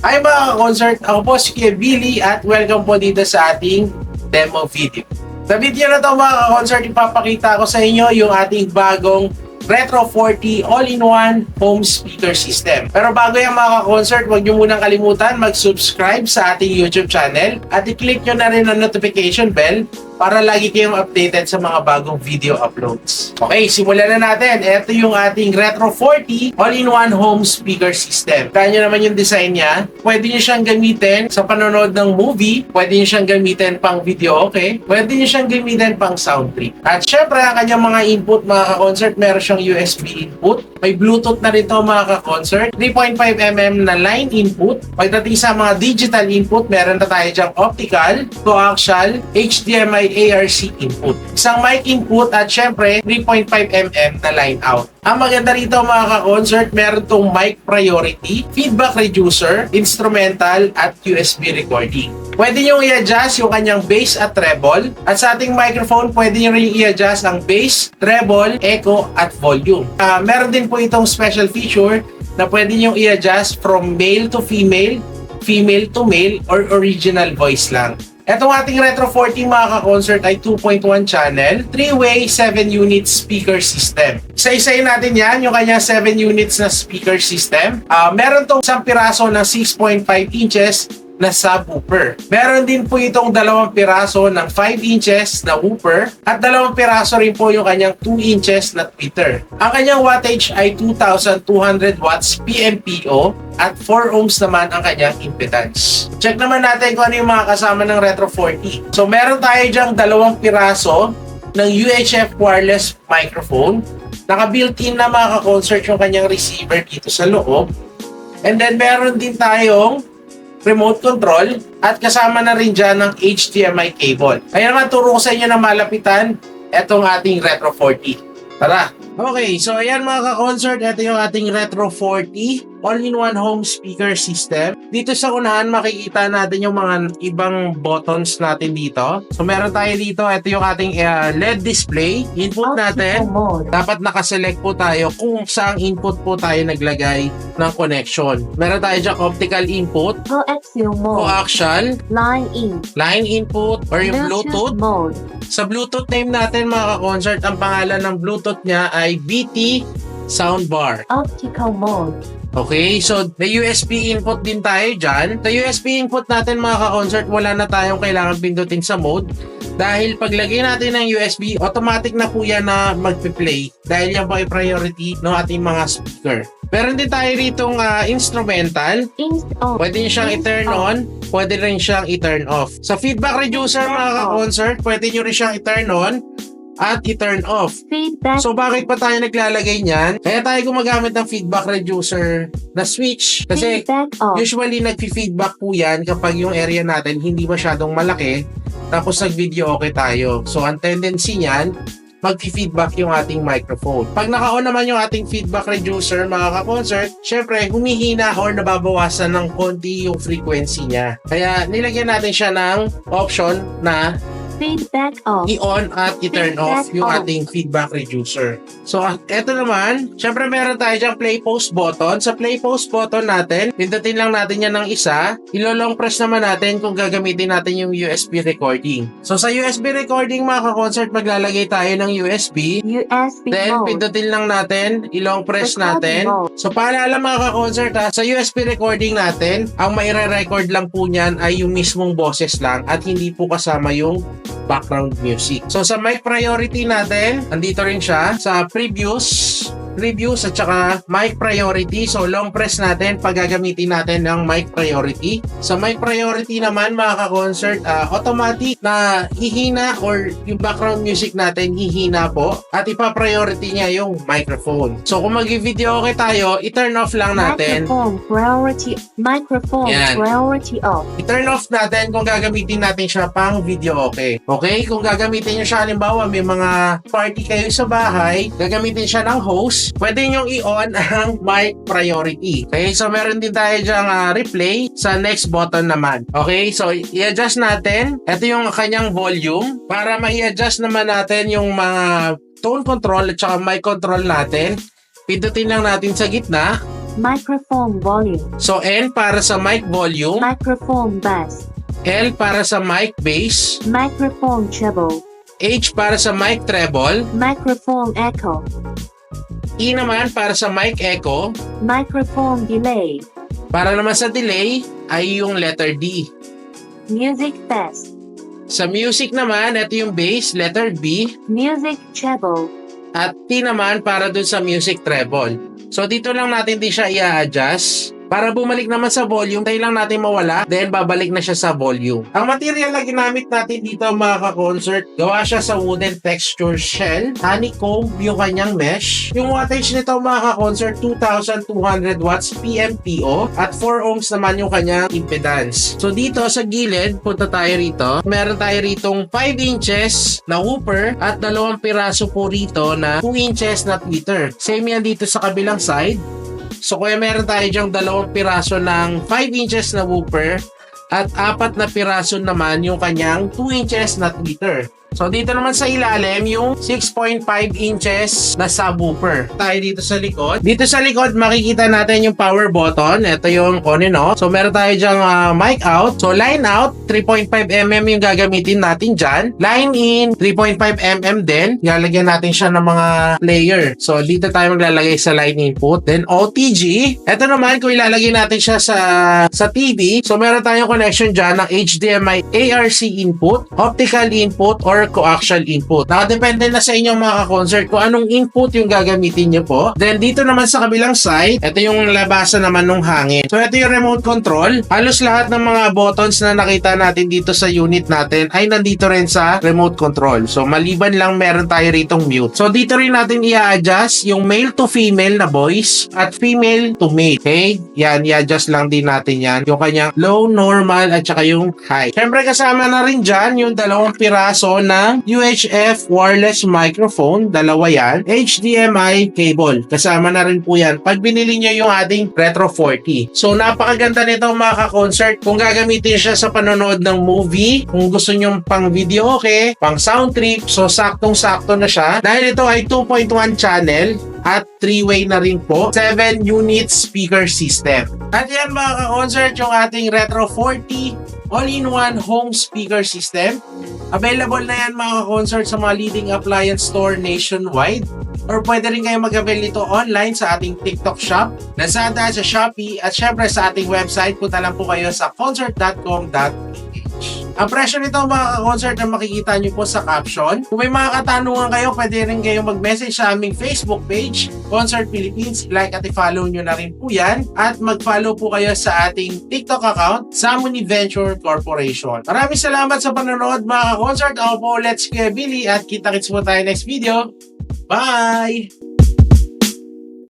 Hi mga concert, ako po si Kuya Billy at welcome po dito sa ating demo video. Sa video na to mga concert, ipapakita ko sa inyo yung ating bagong Retro 40 all-in-one home speaker system. Pero bago yung mga concert, huwag nyo munang kalimutan mag-subscribe sa ating YouTube channel at i-click nyo na rin ang notification bell para lagi kayong updated sa mga bagong video uploads. Okay, simulan na natin. Ito yung ating Retro 40 all-in-one home speaker system. Kaya nyo naman yung design niya. Pwede nyo siyang gamitin sa panonood ng movie. Pwede nyo siyang gamitin pang video, okay? Pwede nyo siyang gamitin pang sound trip. At syempre, ang kanyang mga input, mga ka-concert, meron siyang USB input. May Bluetooth na rito, mga ka-concert. 3.5mm na line input. Pagdating sa mga digital input, meron na tayo dyang optical, coaxial, HDMI ARC input. Isang mic input at syempre 3.5mm na line out. Ang maganda rito mga ka-concert, meron tong mic priority, feedback reducer, instrumental at USB recording. Pwede nyo i-adjust yung kanyang bass at treble. At sa ating microphone, pwede nyo rin i-adjust ang bass, treble, echo at volume. Meron din po itong special feature na pwede nyo i-adjust from male to female, female to male, or original voice lang. Etong ating Retro 40 mga ka-concert ay 2.1 channel, 3-way 7 unit speaker system. Isa-isayin natin yan, yung kanya 7 units na speaker system. Meron tong isang piraso ng 6.5 inches na subwoofer. Meron din po itong 2 piraso ng 5 inches na woofer at 2 piraso rin po yung kanyang 2 inches na tweeter. Ang kanyang wattage ay 2,200 watts PMPO at 4 ohms naman ang kanyang impedance. Check naman natin kung ano yung mga kasama ng Retro 40. So meron tayo dyang 2 piraso ng UHF wireless microphone. Naka-built-in na mga ka-concert yung kanyang receiver dito sa loob. And then meron din tayong remote control at kasama na rin dyan ng HDMI cable. Kaya nga turo ko sa inyo na malapitan etong ating Retro 40. Tara! Okay, so ayan mga ka-concert, ito yung ating Retro 40 all-in-one home speaker system. Dito sa unahan makikita natin yung mga ibang buttons natin dito. So meron tayo dito, ito yung ating LED display. Input natin, dapat nakaselect po tayo kung saang input po tayo naglagay ng connection. Meron tayo dyan optical input, Coaxial mode, coaxial, line input, or yung Bluetooth. mode, Sa Bluetooth name natin mga ka-concert, ang pangalan ng Bluetooth niya ay BT Soundbar. optical mode, Okay, so may USB input din tayo dyan. Sa USB input natin mga ka-concert, wala na tayong kailangan pindutin sa mode. Dahil paglagay natin ng USB, automatic na po yan na magpe-play. Dahil yan po ay priority ng ating mga speaker. Meron din tayo ritong instrumental. Pwede nyo siyang i-turn on, pwede rin siyang i-turn off. Sa feedback reducer mga ka-concert, pwede nyo rin siyang i-turn on at i-turn off. feedback, So bakit pa tayo naglalagay niyan? Kaya tayo gumagamit ng feedback reducer na switch. Kasi feedback off, usually nagfi-feedback po yan kapag yung area natin hindi masyadong malaki tapos nag-video okay tayo. So ang tendency niyan, mag-feedback yung ating microphone. Pag naka-on naman yung ating feedback reducer mga ka-concert, syempre humihina or nababawasan ng konti yung frequency niya. Kaya nilagyan natin siya ng option na feedback off, i-on at i-turn off yung ating feedback reducer. So, eto naman, syempre meron tayo dyang play pause button. Sa play pause button natin, pindutin lang natin yan ng isa. Ilo-long press naman natin kung gagamitin natin yung USB recording. So, sa USB recording mga ka-concert, maglalagay tayo ng USB. USB Then, mode, pindutin lang natin, i-long press Recording natin. mode. So, paalala mga ka-concert sa USB recording natin, ang maire-record lang po niyan ay yung mismong boses lang at hindi po kasama yung background music. So, sa mic priority natin, andito rin siya. Sa previews at saka mic priority. So, long press natin pag gagamitin natin ng mic priority. Sa mic priority naman, mga ka-concert, automatic na hihina or yung background music natin hihina po at ipa-priority niya yung microphone. So, kung mag-video okay tayo, i-turn off lang natin. microphone Yan. priority off, I-turn off natin kung gagamitin natin siya pang video okay. Okay? Kung gagamitin nyo siya, halimbawa may mga party kayo sa bahay, gagamitin siya ng host, pwede nyo i-on ang mic priority. Okay? So, meron din tayo dyang replay sa next button naman. Okay? So, i-adjust natin. Ito yung kanyang volume. Para ma-i-adjust naman natin yung mga tone control at saka mic control natin, pindutin lang natin sa gitna. Microphone volume. So N para sa mic volume, Microphone bass. L para sa mic bass, Microphone treble. H para sa mic treble, Microphone echo. E naman para sa mic echo, Microphone delay. para naman sa delay ay yung letter D. Music fast. Sa music naman, ito yung bass, letter B, Music treble. at T naman para dun sa music treble. So dito lang natin din siya i-adjust. Para bumalik naman sa volume, tayo lang natin mawala, then babalik na siya sa volume. Ang material na ginamit natin dito mga ka-concert, gawa siya sa wooden texture shell, honeycomb yung kanyang mesh. Yung wattage nito mga ka-concert, 2,200 watts PMPO at 4 ohms naman yung kanyang impedance. So dito sa gilid, punta tayo rito. Meron tayo ritong 5 inches na whooper at 2 piraso po rito na 2 inches na tweeter. Same yan dito sa kabilang side. So kaya meron tayo dyang 2 piraso ng 5 inches na whooper at 4 na piraso naman yung kanyang 2 inches na tweeter. So dito naman sa ilalim yung 6.5 inches na subwoofer. Tayo dito sa likod. Dito sa likod makikita natin yung power button. Ito yung on and off. So meron tayo dyang mic out. So line out 3.5mm yung gagamitin natin dyan. Line in 3.5mm din. Lalagyan natin siya ng mga layer. So dito tayo maglalagay sa line input. Then OTG. Ito naman kung ilalagay natin siya sa TV. So meron tayong connection dyan ng HDMI ARC input, optical input, or coaxial input. Nakadepende na sa inyong mga ka-concert kung anong input yung gagamitin nyo po. Then dito naman sa kabilang side, ito yung labasan naman ng hangin. So ito yung remote control. Halos lahat ng mga buttons na nakita natin dito sa unit natin ay nandito rin sa remote control. So maliban lang meron tayo ritong mute. So dito rin natin i-adjust yung male to female na voice at female to male. Okay? Yan, i-adjust lang din natin yan. Yung kanyang low, normal at saka yung high. Siyempre kasama na rin dyan yung 2 piraso ng UHF wireless microphone, 2 yan, HDMI cable, kasama na rin po yan pag binili nyo yung ating Retro 40. So napakaganda nito mga ka-concert kung gagamitin siya sa panonood ng movie, kung gusto nyo pang video okay, pang sound trip, so saktong-sakto na siya dahil ito ay 2.1 channel at 3-way na rin po, 7 unit speaker system. At yan mga ka-concert yung ating Retro 40 all-in-one home speaker system. Available na yan mga ka-concert sa mga leading appliance store nationwide, or pwede rin kayo mag-avail nito online sa ating TikTok shop, Lazada, sa Shopee, at syempre sa ating website. Punta lang po kayo sa concert.com.ph. Ang presyo nito mga ka-concert na makikita nyo po sa caption. Kung may mga katanungan kayo, pwede rin kayo mag-message sa aming Facebook page, Concert Philippines. Like at i-follow nyo na rin po yan. At mag-follow po kayo sa ating TikTok account, Samuni Venture Corporation. Maraming salamat sa panonood mga ka-concert. Ako po, Let's Kuya Billy, at kita-kits po tayo next video. Bye!